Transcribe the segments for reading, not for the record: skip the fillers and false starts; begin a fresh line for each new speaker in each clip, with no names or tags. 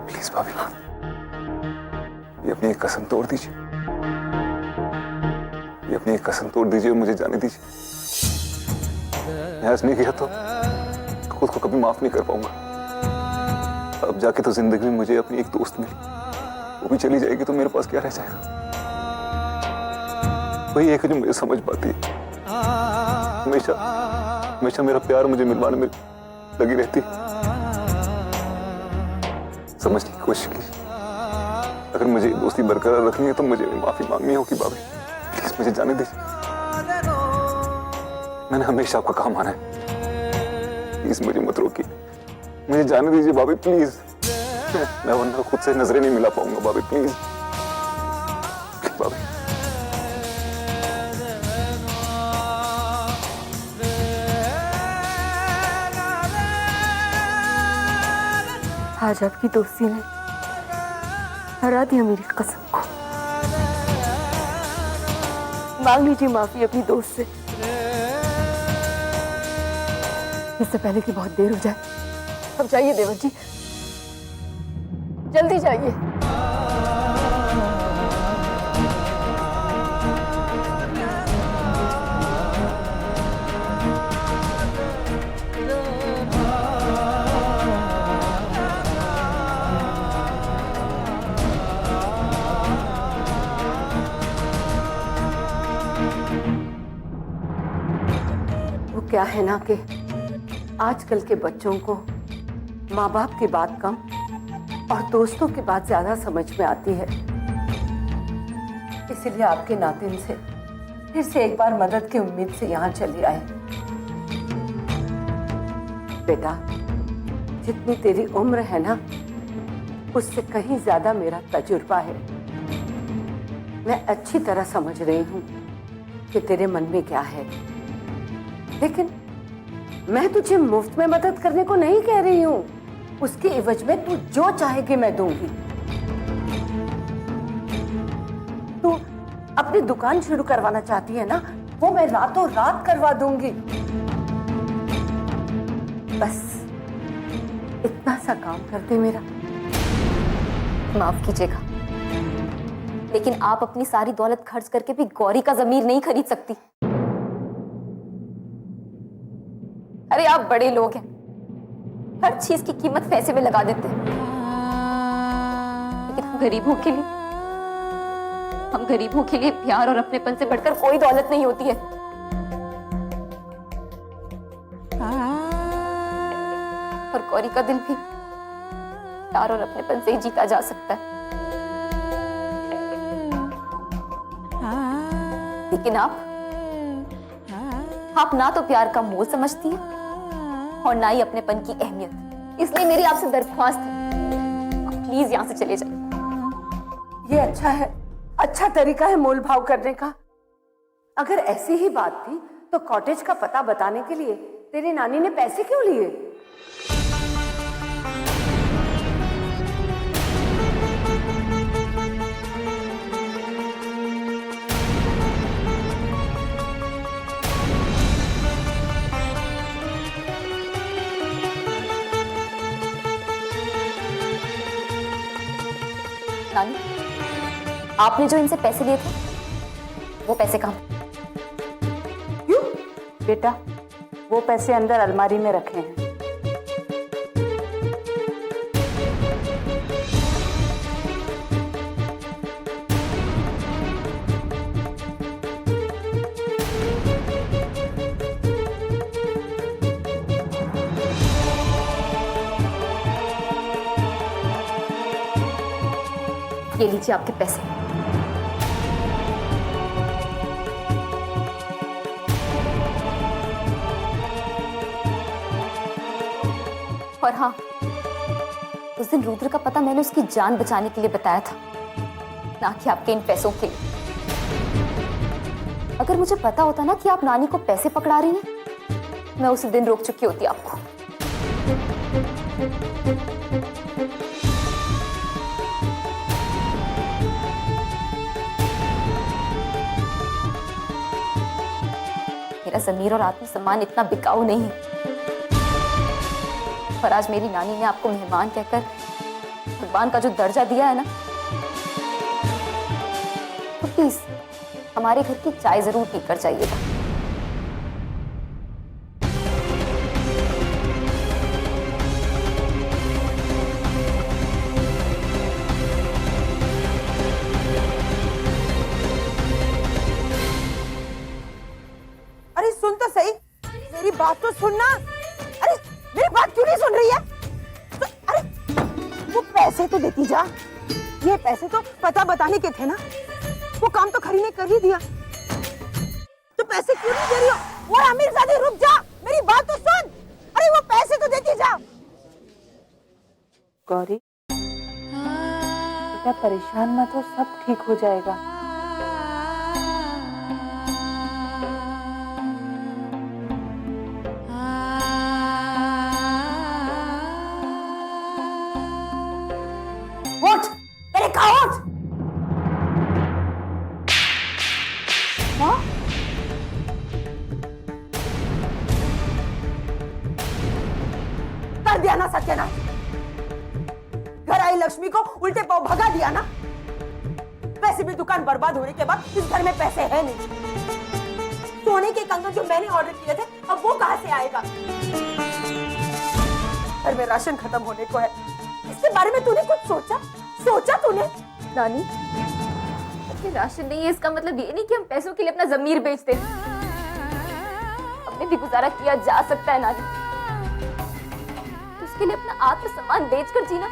Please भाभी, ये अपनी एक कसम तोड़ दीजिए, ये अपनी एक कसम तोड़ दीजिए और मुझे जाने दीजिए। मैं आज नहीं गया तो खुद को कभी माफ नहीं कर पाऊंगा। अब जाके तो जिंदगी में मुझे अपनी एक दोस्त मिली, वो भी चली जाएगी तो मेरे पास क्या रह जाएगा? वही एक जो मुझे समझ पाती है, हमेशा हमेशा मेरा प्यार मुझे मिलवाने में लगी रहती। समझने की कोशिश कीजिए, अगर मुझे दोस्ती बरकरार रखनी है तो मुझे माफी मांगनी होगी। भाभी प्लीज मुझे जाने दीजिए, मैंने हमेशा आपका काम माना है। प्लीज मुझे मत रोकिए, मुझे जाने दीजिए भाभी प्लीज। मैं वरना खुद से नजरें नहीं मिला पाऊंगा भाभी, प्लीज भाभी।
आज आपकी दोस्ती ने हरा दिया मेरी कसम को। मांग लीजिए माफी अपनी दोस्त से, इससे पहले कि बहुत देर हो जाए। अब जाइए देवर जी, जल्दी जाइए। वो क्या है ना कि आजकल के बच्चों को माँ बाप की बात कम और दोस्तों की बात ज्यादा समझ में आती है। इसलिए आपके नातिन से फिर से एक बार मदद की उम्मीद से यहाँ चली आए। बेटा, जितनी तेरी उम्र है ना, उससे कहीं ज्यादा मेरा तजुर्बा है। मैं अच्छी तरह समझ रही हूँ कि तेरे मन में क्या है, लेकिन मैं तुझे मुफ्त में मदद करने को नहीं कह रही हूँ। उसके एवज में तू जो चाहेगी मैं दूंगी। तू अपनी दुकान शुरू करवाना चाहती है ना, वो मैं रातों रात करवा दूंगी। बस इतना सा काम कर दे मेरा।
माफ कीजिएगा, लेकिन आप अपनी सारी दौलत खर्च करके भी गौरी का जमीर नहीं खरीद सकती। अरे आप बड़े लोग हैं, हर चीज की कीमत पैसे में लगा देते हैं, लेकिन हम गरीबों के लिए प्यार और अपनेपन से बढ़कर कोई दौलत नहीं होती है। और गौरी का दिल भी प्यार और अपनेपन से ही जीता जा सकता है। लेकिन आप ना तो प्यार का मोल समझती है और ना ही अपनेपन की अहमियत। इसलिए मेरी आपसे दरख्वास्त है, प्लीज यहाँ से चले जाइए।
ये अच्छा है, अच्छा तरीका है मोल भाव करने का। अगर ऐसी ही बात थी तो कॉटेज का पता बताने के लिए तेरी नानी ने पैसे क्यों लिए?
नानी, आपने जो इनसे पैसे लिए थे वो पैसे कहाँ?
क्यों बेटा, वो पैसे अंदर अलमारी में रखे हैं।
ये लीजिए आपके पैसे। और हाँ, उस दिन रुद्र का पता मैंने उसकी जान बचाने के लिए बताया था, ना कि आपके इन पैसों के लिए। अगर मुझे पता होता ना कि आप नानी को पैसे पकड़ा रही हैं, मैं उसी दिन रोक चुकी होती आपको। मेरा ज़मीर और आत्मसम्मान इतना बिकाऊ नहीं है और आज मेरी नानी ने आपको मेहमान कहकर कुर्बान का जो दर्जा दिया है ना, तो प्लीज हमारे घर की चाय जरूर पीकर जाइएगा।
अरे सुन तो सही, मेरी बात तो सुनना। अरे मेरी बात क्यों नहीं सुन रही है? तो, अरे वो पैसे तो देती जा। ये पैसे तो पता बताने के थे ना, वो काम तो खरी ने कर ही दिया। तो पैसे क्यों नहीं दे रही हो? वो अमीरजादी रुक जा, मेरी बात तो सुन। अरे वो पैसे तो देती जा।
गौरी बेटा परेशान मत हो, सब ठीक हो जाएगा।
उठ, मैंने कहा उठ। हाँ? कर दिया ना सत्यानाश। घर आई लक्ष्मी को उल्टे पांव भगा दिया ना। वैसे भी दुकान बर्बाद होने के बाद इस घर में पैसे है नहीं। सोने के कंगन जो मैंने ऑर्डर किए थे, अब वो कहां से आएगा? घर में राशन खत्म होने को है। इसके बारे में तूने कुछ सोचा? सोचा तूने?
नानी, ये राशन नहीं है, इसका मतलब ये नहीं कि हम पैसों के लिए अपना जमीर बेच दें। हमने भी गुजारा किया जा सकता है नानी, उसके लिए अपना आत्मसम्मान बेचकर जीना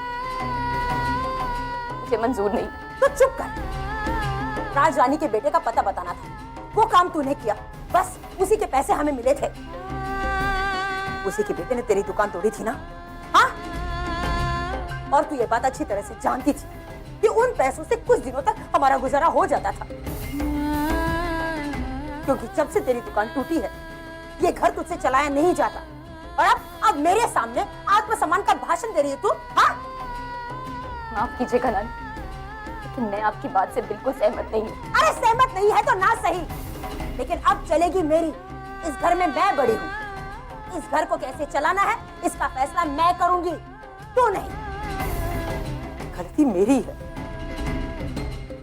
मुझे मंजूर नहीं।
तो चुप कर। राज रानी के बेटे का पता बताना था, वो काम तूने किया। बस उसी के पैसे हमें मिले थे। उसी के बेटे ने तेरी दुकान तोड़ी थी ना? हाँ? और तू ये बात अच्छी तरह से जानती थी कि उन पैसों से कुछ दिनों तक हमारा गुजारा हो जाता था, क्योंकि जब से तेरी दुकान टूटी है, ये घर तुझसे चलाया नहीं जाता। और अब मेरे सामने आत्मसम्मान का भाषण दे रही है तू? हाँ?
माफ कीजिएगा नानी, लेकिन मैं आपकी बात से बिल्कुल सहमत नहीं हूँ।
अरे सहमत नहीं है तो ना सही, लेकिन अब चलेगी मेरी। इस घर में मैं बड़ी हूँ। इस घर को कैसे चलाना है, इसका फैसला मैं करूंगी, तू नहीं। गलती मेरी है।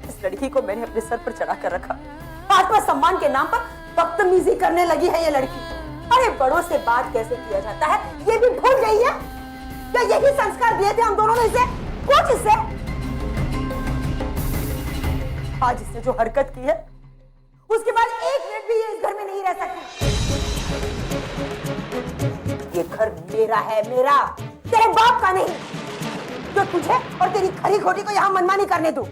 इस लड़की को मैंने अपने सर पर चढ़ा कर रखा। आत्मसम्मान के नाम पर बदतमीजी करने लगी है ये लड़की। अरे बड़ों से बात कैसे किया जाता है, ये भी भूल गई है? क्या यही संस्कार दिए थे हम दोनों ने इसे? कुछ इसे आज इसने जो हरकत की है, उसके बाद एक मिनट भी ये इस घर में नहीं रह सकती। ये घर मेरा है, मेरा, तेरे बाप का नहीं, जो तुझे और तेरी खरी खोटी को यहाँ मनमानी करने दूं।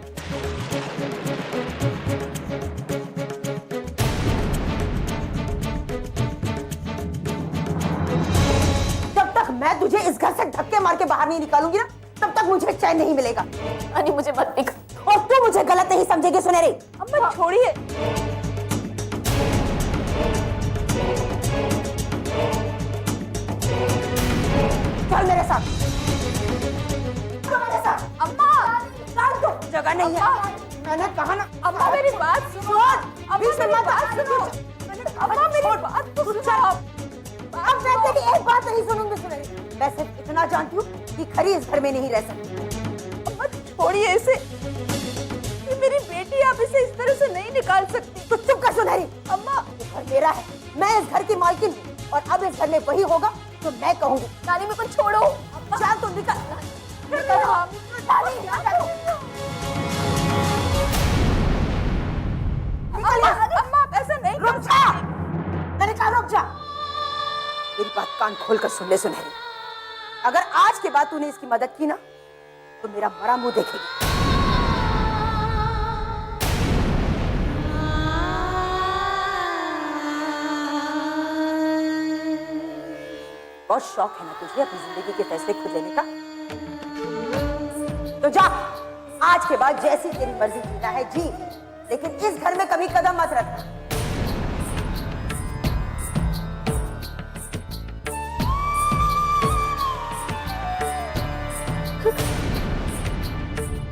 जब तक मैं तुझे इस घर से धक्के मार के बाहर नहीं निकालूंगी ना, तब तक मुझे चैन नहीं मिलेगा।
नानी मुझे मत दिख।
और तू मुझे गलत नहीं समझेगी सुनहरी।
अम्मा छोड़िए।
चल मेरे साथ, चल मेरे साथ।
अम्मा,
चल तू, जगह नहीं है। मैंने कहा ना।
अम्मा मेरी बात सुनो।
अभी से मत बात सुनो।
अम्मा मेरी बात तो सुनो।
अब वैसे भी एक बात नहीं सुनूंगी सुनहरी। वैसे इतना जानती हूँ कि खरी इस घर में नहीं रह सकती।
अम्मा छोड़िए इसे, ये मेरी बेटी, आप इसे इस तरह से नहीं निकाल सकती।
तो चुप कर सुनहरी।
अम्मा,
ये घर मेरा है, मैं इस घर की मालकिन हूँ, और अब इस घर में वही होगा जो मैं कहूँगी।
नानी मेरे को छोड़ो।
चल तू निकल। निकल।
अम्मा ऐसा नहीं।
रुक जा, मैंने कहा रुक जा। मेरी बात कान खोलकर सुन ले सुनहरी। अगर आज के बाद तूने इसकी मदद की ना, तो मेरा मरा मुंह देखेगी। बहुत शौक है ना तुझे अपनी जिंदगी के फैसले खुद लेने का? तो जा, आज के बाद जैसी तेरी मर्जी जीना है जी, लेकिन इस घर में कभी कदम मत रखना।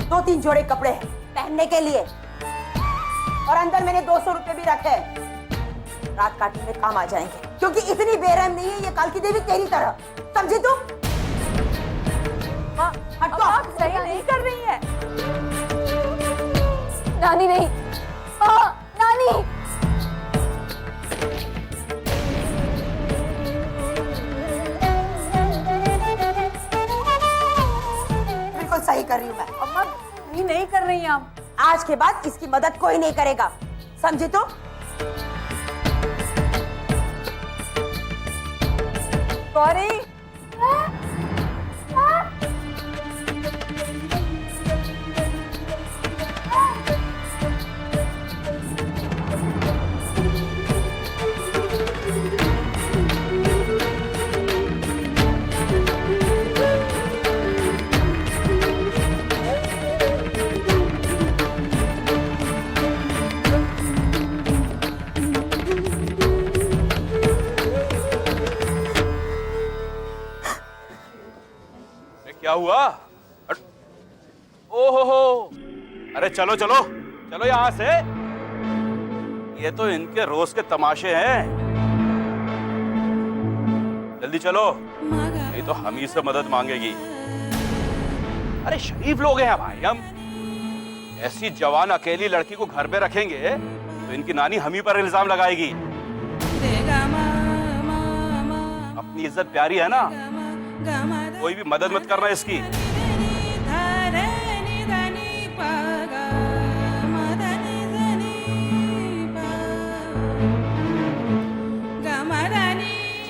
दो तीन जोड़े कपड़े हैं पहनने के लिए, और अंदर मैंने 200 रुपए भी रखे हैं, रात काटने में काम आ जाएंगे। क्योंकि इतनी बेरहम नहीं है ये कालकी देवी तेरी तरह, समझी तू? हाँ, हटो।
आप सही नहीं कर रही हैं।
नानी नहीं, नानी।
बिल्कुल सही कर रही हूँ मैं।
अम्मा सही नहीं कर रही हैं आप।
आज के बाद इसकी मदद कोई नहीं करेगा, समझे तो?
गौरी,
क्या हुआ? ओहो, अरे चलो चलो चलो यहां से। ये तो इनके रोज के तमाशे हैं। जल्दी चलो, नहीं तो हम ही से मदद मांगेगी। अरे शरीफ लोग हैं भाई हम। ऐसी जवान अकेली लड़की को घर में रखेंगे तो इनकी नानी हम ही पर इल्जाम लगाएगी। अपनी इज्जत प्यारी है ना, कोई भी मदद मत करना इसकी।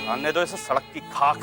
छानने दो इसे सड़क की खाक।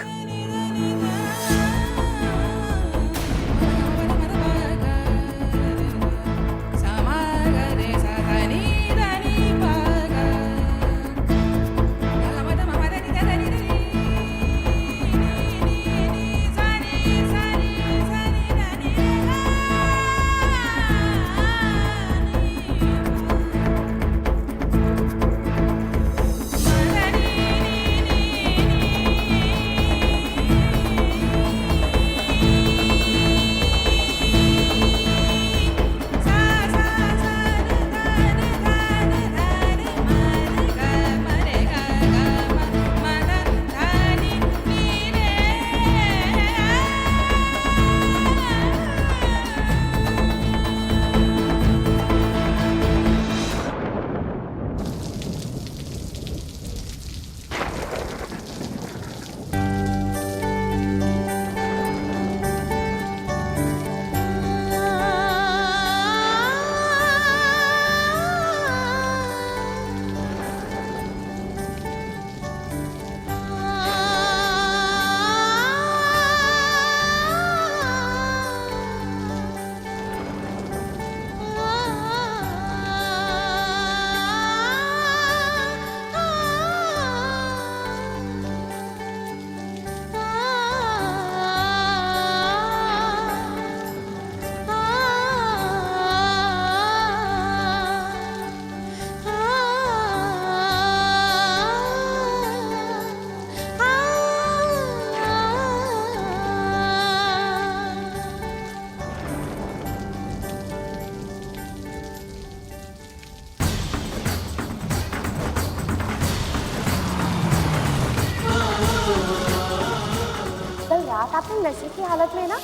आपने नशे की हालत में ना,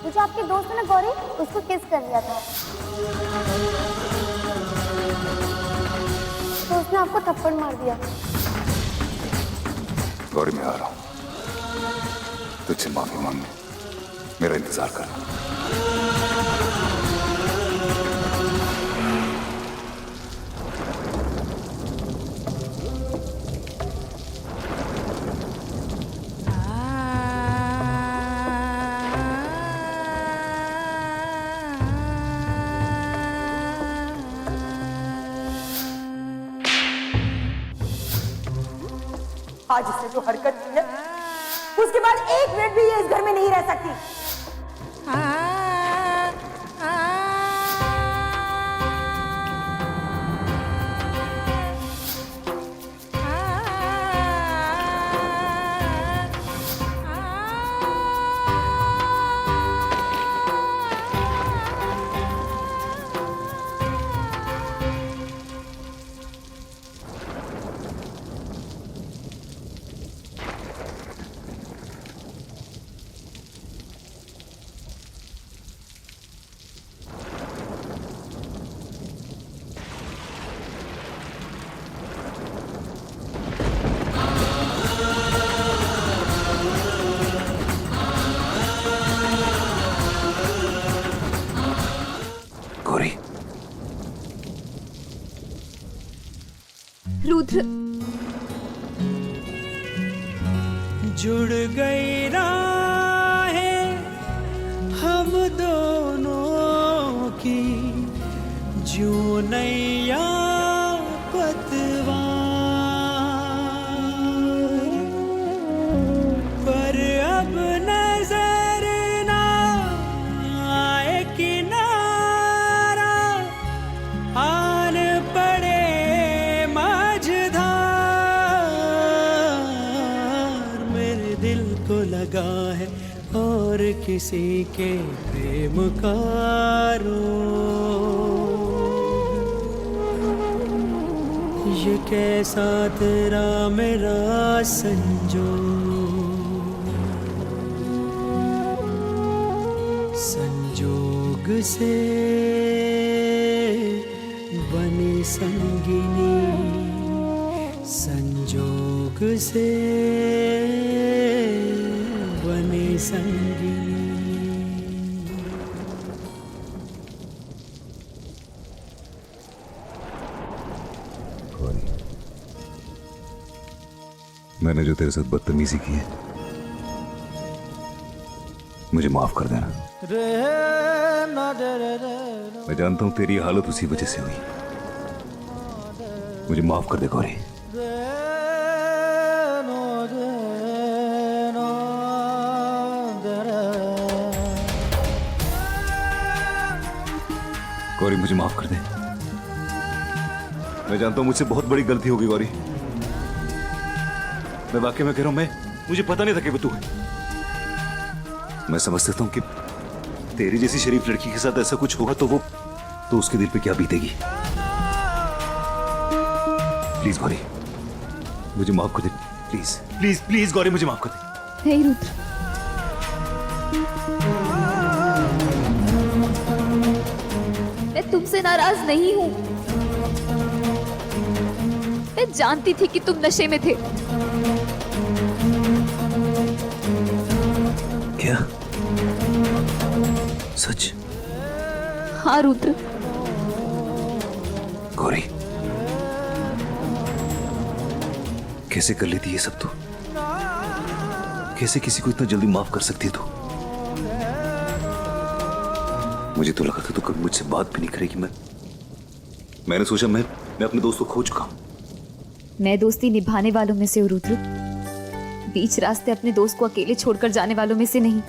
मुझे आपके दोस्त ने गौरी उसको किस कर लिया था, तो उसने आपको थप्पड़ मार दिया।
गौरी मैं आ रहा हूं, तुझसे माफी मांगने, मेरा इंतजार करना।
आज इसने जो हरकत की है, उसके बाद एक मिनट भी ये इस घर में नहीं रह सकती।
रुद्र,
जुड़ गई राहें हम दोनों की, जो नैया पतवार, पर अब नजर ना आए किनारा, आन पड़े माझधार, मेरे दिल को लगा है और किसी के प्रेम का रोग। ये कैसा तेरा मेरा संजोग से बनी संगिनी, संजोग से बनी संगिनी।
मैंने जो तेरे साथ बदतमीजी की है, मुझे माफ कर देना। मैं जानता हूं तेरी हालत उसी वजह से हुई, मुझे माफ कर दे गौरी। गौरी मुझे माफ कर दे। मैं जानता हूं मुझसे बहुत बड़ी गलती होगी गौरी। मैं वाकई में कह रहा हूं, मुझे पता नहीं था कि वो तू है। मैं समझ सकता हूं कि तेरी जैसी शरीफ लड़की के साथ ऐसा कुछ होगा तो उसके दिल पे क्या बीतेगी। प्लीज गौरी मुझे माफ कर दे, प्लीज प्लीज प्लीज गौरी मुझे माफ कर दे।
नहीं रुद्र, मैं तुमसे नाराज नहीं हूं। मैं जानती थी कि तुम नशे में थे।
क्या सच?
हाँ रुद्र।
गौरी कैसे कर लेती ये सब तू? कैसे किसी को इतना जल्दी माफ कर सकती है तू? मुझे तो लगा था तू कभी मुझसे बात भी नहीं करेगी। मैंने सोचा मैं अपने दोस्त को खो चुका हूं।
मैं दोस्ती निभाने वालों में से हूँ रुद्र, बीच रास्ते अपने दोस्त को अकेले छोड़कर जाने वालों में से नहीं।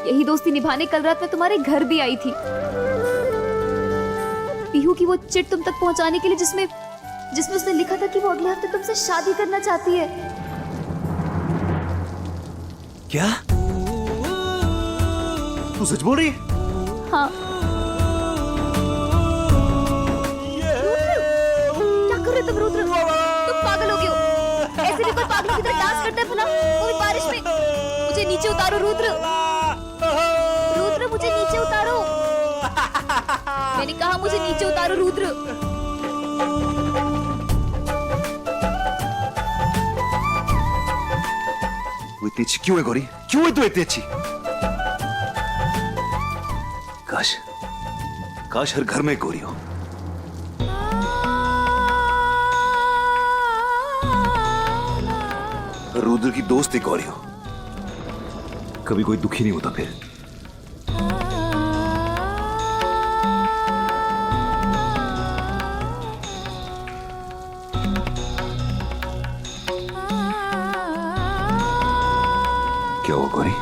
यही दोस्ती निभाने कल रात मैं तुम्हारे घर भी आई थी, पीहू की वो चिट तुम तक पहुंचाने के लिए जिसमें उसने लिखा था कि वो अगले हफ्ते तुमसे शादी करना चाहती है।
क्या तू सच बोल रही है?
हाँ। क्या कर रहे तुम रुद्र? तुम पागल हो गए हो। ऐसे भी कोई पागलों की तरह डांस करता है भला, वो भी बारिश में। मुझे नीचे उतारो रुद्र। रुद्र मुझे नीचे उतारो। मैंने कहा मुझे नीचे उतारो रुद्र।
वो इतनी अच्छी क्यों है गौरी? क्यों है तू इतनी अच्छी? काश हर घर में गौरी हो। रुद्र की दोस्त एक गौरी हो, कभी कोई दुखी नहीं होता फिर। क्या हुआ गौरी?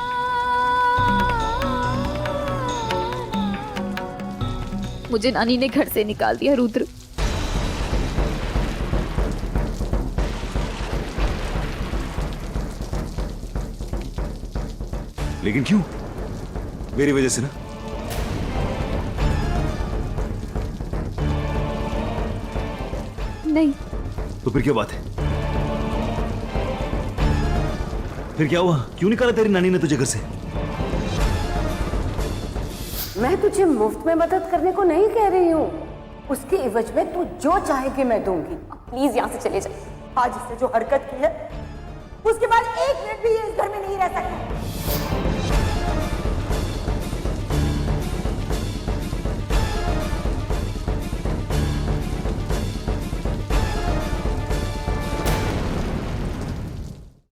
मुझे नानी ने घर से निकाल दिया रुद्र।
लेकिन क्यों? मेरी वजह से ना?
नहीं।
तो फिर क्या बात है? फिर क्या हुआ? क्यों निकाला तेरी नानी ने तुझे घर से?
मैं तुझे मुफ्त में मदद करने को नहीं कह रही हूँ, उसके एवज में तू जो चाहेगी मैं दूंगी।
प्लीज यहाँ से चले जाओ।
आज इससे जो हरकत की है उसके बाद एक मिनट भी ये